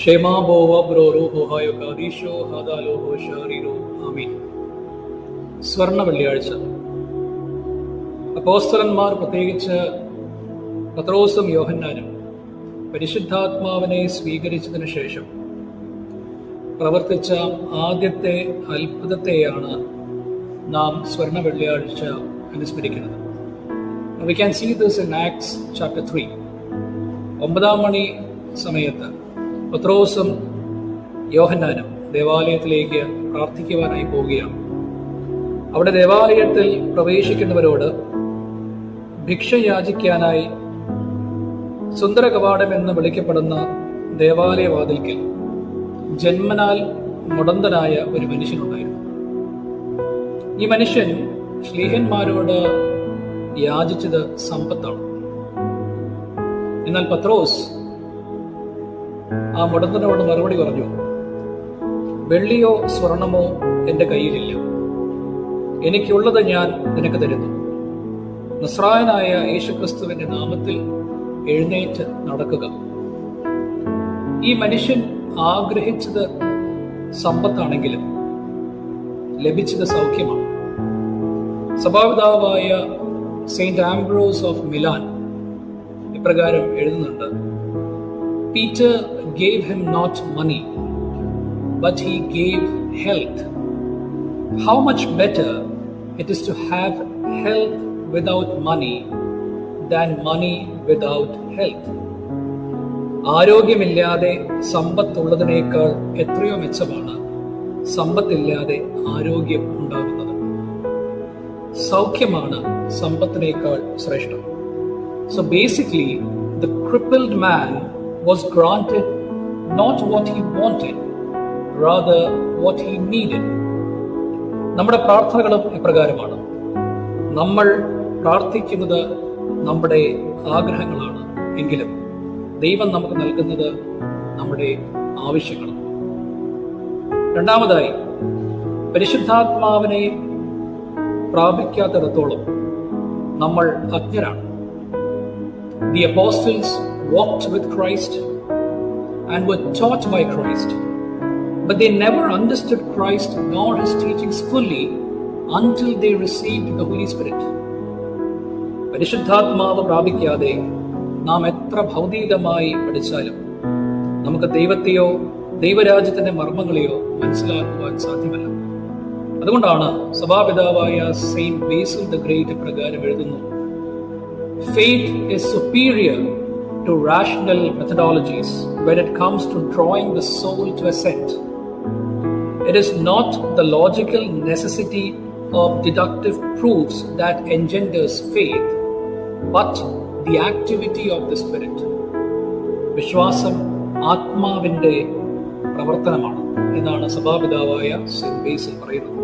ക്ഷേമാബോവ ബ്രോറോ ഹോഹായോ കാദീശോ ഹാദാലോഹോ ഷാരീരോ ആമീൻ. സ്വർണ്ണ വെള്ളിയാഴ്ച. അപ്പോസ്തലന്മാർ, പ്രത്യേകിച്ച് പത്രോസും യോഹന്നാനും പരിശുദ്ധാത്മാവിനെ സ്വീകരിച്ചതിന് ശേഷം പ്രവർത്തിച്ച ആദ്യത്തെ അത്ഭുതത്തെയാണ് നാം സ്വർണ്ണ വെള്ളിയാഴ്ച അനുസ്മരിക്കുന്നത്. We can see this in Acts chapter 3. 9 മണി സമയത്ത് പത്രോസും യോഹന്നാനും ദേവാലയത്തിലേക്ക് പ്രാർത്ഥിക്കുവാനായി പോവുകയാണ്. അവിടെ ദേവാലയത്തിൽ പ്രവേശിക്കുന്നവരോട് ഭിക്ഷ യാചിക്കാനായി സുന്ദര കവാടം എന്ന് വിളിക്കപ്പെടുന്ന ദേവാലയവാതിൽക്കൽ ജന്മനാൽ മുടന്തനായ ഒരു മനുഷ്യനുണ്ടായിരുന്നു. ഈ മനുഷ്യൻ ശ്ലീഹന്മാരോട് യാചിച്ചത് സമ്പത്താണ്. എന്നാൽ പത്രോസ് ആ മുടന്തനോട് മറുപടി പറഞ്ഞു, വെള്ളിയോ സ്വർണമോ എൻ്റെ കയ്യിലില്ല, എനിക്കുള്ളത് ഞാൻ നിനക്ക് തരുന്നു. നസ്രായനായ യേശുക്രിസ്തുവിന്റെ നാമത്തിൽ എഴുന്നേറ്റ് നടക്കുക. ഈ മനുഷ്യൻ ആഗ്രഹിച്ചത് സമ്പത്താണെങ്കിലും ലഭിച്ചത് സൗഖ്യമാണ്. സഭാപിതാവായ സെയിന്റ് ആംബ്രോസ് ഓഫ് മിലാൻ ഇപ്രകാരം എഴുതുന്നുണ്ട്: Peter gave him not money, but he gave health. How much better it is to have health without money than money without health. ആരോഗ്യമില്ലാതെ സമ്പത്തുള്ളതിനേക്കാൾ എത്രയോ മെച്ചമാണ് സമ്പത്തില്ലാതെ ആരോഗ്യം ഉണ്ടാകുന്നത്. സൗഖ്യമാണ് സമ്പത്തിനേക്കാൾ ശ്രേഷ്ഠം. So basically, the crippled man was granted not what he wanted, rather what he needed. നമ്മുടെ പ്രാർത്ഥനകളും ഇപ്രകാരമാണ്. നമ്മൾ പ്രാർത്ഥിക്കുന്നത് നമ്മുടെ ആഗ്രഹങ്ങളാണ്, എങ്കിലും ദൈവം നമുക്ക് നൽകുന്നത് നമ്മുടെ ആവശ്യങ്ങളാണ്. രണ്ടാമതായി, പരിശുദ്ധാത്മാവിനെ പ്രാപിക്കാത്തിടത്തോളം നമ്മൾ അജ്ഞരാണ്. The apostles walked with Christ and were taught by Christ, but they never understood Christ nor his teachings fully until they received the Holy Spirit. പരിശുദ്ധാത്മാവ് പ്രാപിക്കാതെ നാം എത്ര ഭൗതികമായി പഠിച്ചാലും നമുക്ക് ദൈവത്തെയോ ദൈവരാജ്യത്തിന്റെ മർമ്മങ്ങളെയോ മനസ്സിലാക്കുവാൻ സാധ്യമല്ല. അതുകൊണ്ടാണ് സഭാപിതാവായ സെയിന്റ് ബേസിൽ ദ ഗ്രേറ്റ് പ്രകാരം എഴുതുന്നു: Faith is superior to rational methodologies when it comes to drawing the soul to assent. It is not the logical necessity of deductive proofs that engenders faith, but the activity of the Spirit. വിശ്വാസം ആത്മാവിന്റെ പ്രവർത്തനമാണ് എന്നാണ് സഭാപിതാവായ Saint ബേസിൽ പറയുന്നത്.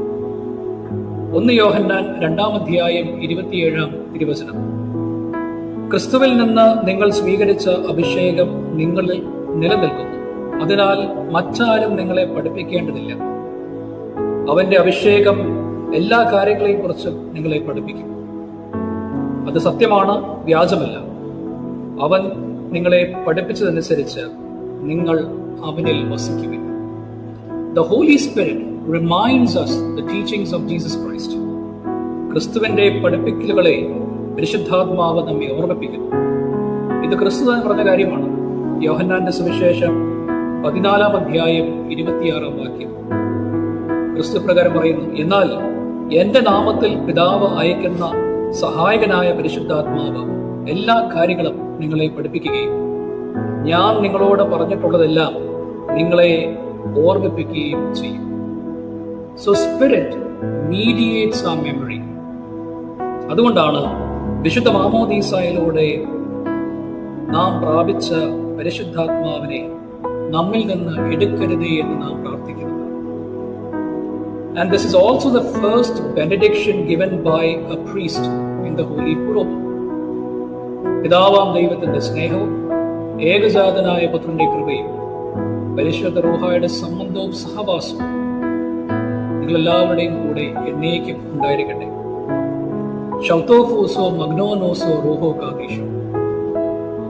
1 യോഹന്നാൻ 2-ാം തിരുവചനം: ക്രിസ്തുവിൽ നിന്ന് നിങ്ങൾ സ്വീകരിച്ച അഭിഷേകം നിങ്ങളിൽ നിലനിൽക്കുന്നു, അതിനാൽ മറ്റാരും നിങ്ങളെ പഠിപ്പിക്കേണ്ടതില്ല. അവന്റെ അഭിഷേകം എല്ലാ കാര്യങ്ങളെയും കുറിച്ചും നിങ്ങളെ പഠിപ്പിക്കും. അത് സത്യമാണ്, വ്യാജമല്ല. അവൻ നിങ്ങളെ പഠിപ്പിച്ചതനുസരിച്ച് നിങ്ങൾ അവനിൽ വസിക്കുകയും. The Holy Spirit reminds us the teachings of Jesus Christ. ക്രിസ്തുവിന്റെ പഠിപ്പിക്കലുകളെ പരിശുദ്ധാത്മാവ് നമ്മെ ഓർമ്മിപ്പിക്കുന്നു. ഇത് ക്രിസ്തു തന്നെ പറഞ്ഞ കാര്യമാണ്. യോഹന്നാന്റെ സുവിശേഷം 14-ാം ക്രിസ്തു പ്രകാരം പറയുന്നു: എന്നാൽ എന്റെ നാമത്തിൽ പിതാവ് അയക്കുന്ന സഹായകനായ പരിശുദ്ധാത്മാവ് എല്ലാ കാര്യങ്ങളും നിങ്ങളെ പഠിപ്പിക്കുകയും ഞാൻ നിങ്ങളോട് പറഞ്ഞിട്ടുള്ളതെല്ലാം നിങ്ങളെ ഓർമ്മിപ്പിക്കുകയും ചെയ്യും. So Spirit mediates our memory. അതുകൊണ്ടാണ് വിശുദ്ധ മാമോദീസായിലൂടെ നാം പ്രാപിച്ച പരിശുദ്ധാത്മാവിനെ നമ്മിൽ നിന്ന് എടുക്കരുതേ എന്ന് നാം പ്രാർത്ഥിക്കുന്നത്. And this is also the first benediction given by a priest in the Holy Purim. പിതാവാം ദൈവത്തിന്റെ സ്നേഹവും ഏകജാതനായ പുത്രന്റെ കൃപയും പരിശുദ്ധ റൂഹായുടെ സംബന്ധവും സഹവാസവും നിങ്ങളെല്ലാവരുടെയും കൂടെ എന്നേക്കും ഉണ്ടായിരിക്കട്ടെ. Shautofoso magnonoso roho kadisho.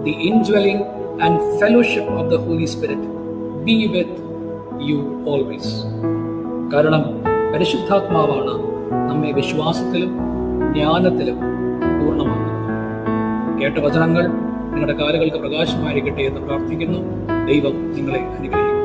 The indwelling and fellowship of the Holy Spirit be with you always. കാരണം പരിശുദ്ധാത്മാവാണ് നമ്മെ വിശ്വാസത്തിലും ജ്ഞാനത്തിലും പൂർണ്ണമാക്കുന്നത്. കേട്ട വചനങ്ങൾ നിങ്ങളുടെ കാലുകൾക്ക് പ്രകാശമായിരിക്കട്ടെ എന്ന് പ്രാർത്ഥിക്കുന്നു. ദൈവം നിങ്ങളെ അനുഗ്രഹിക്കും.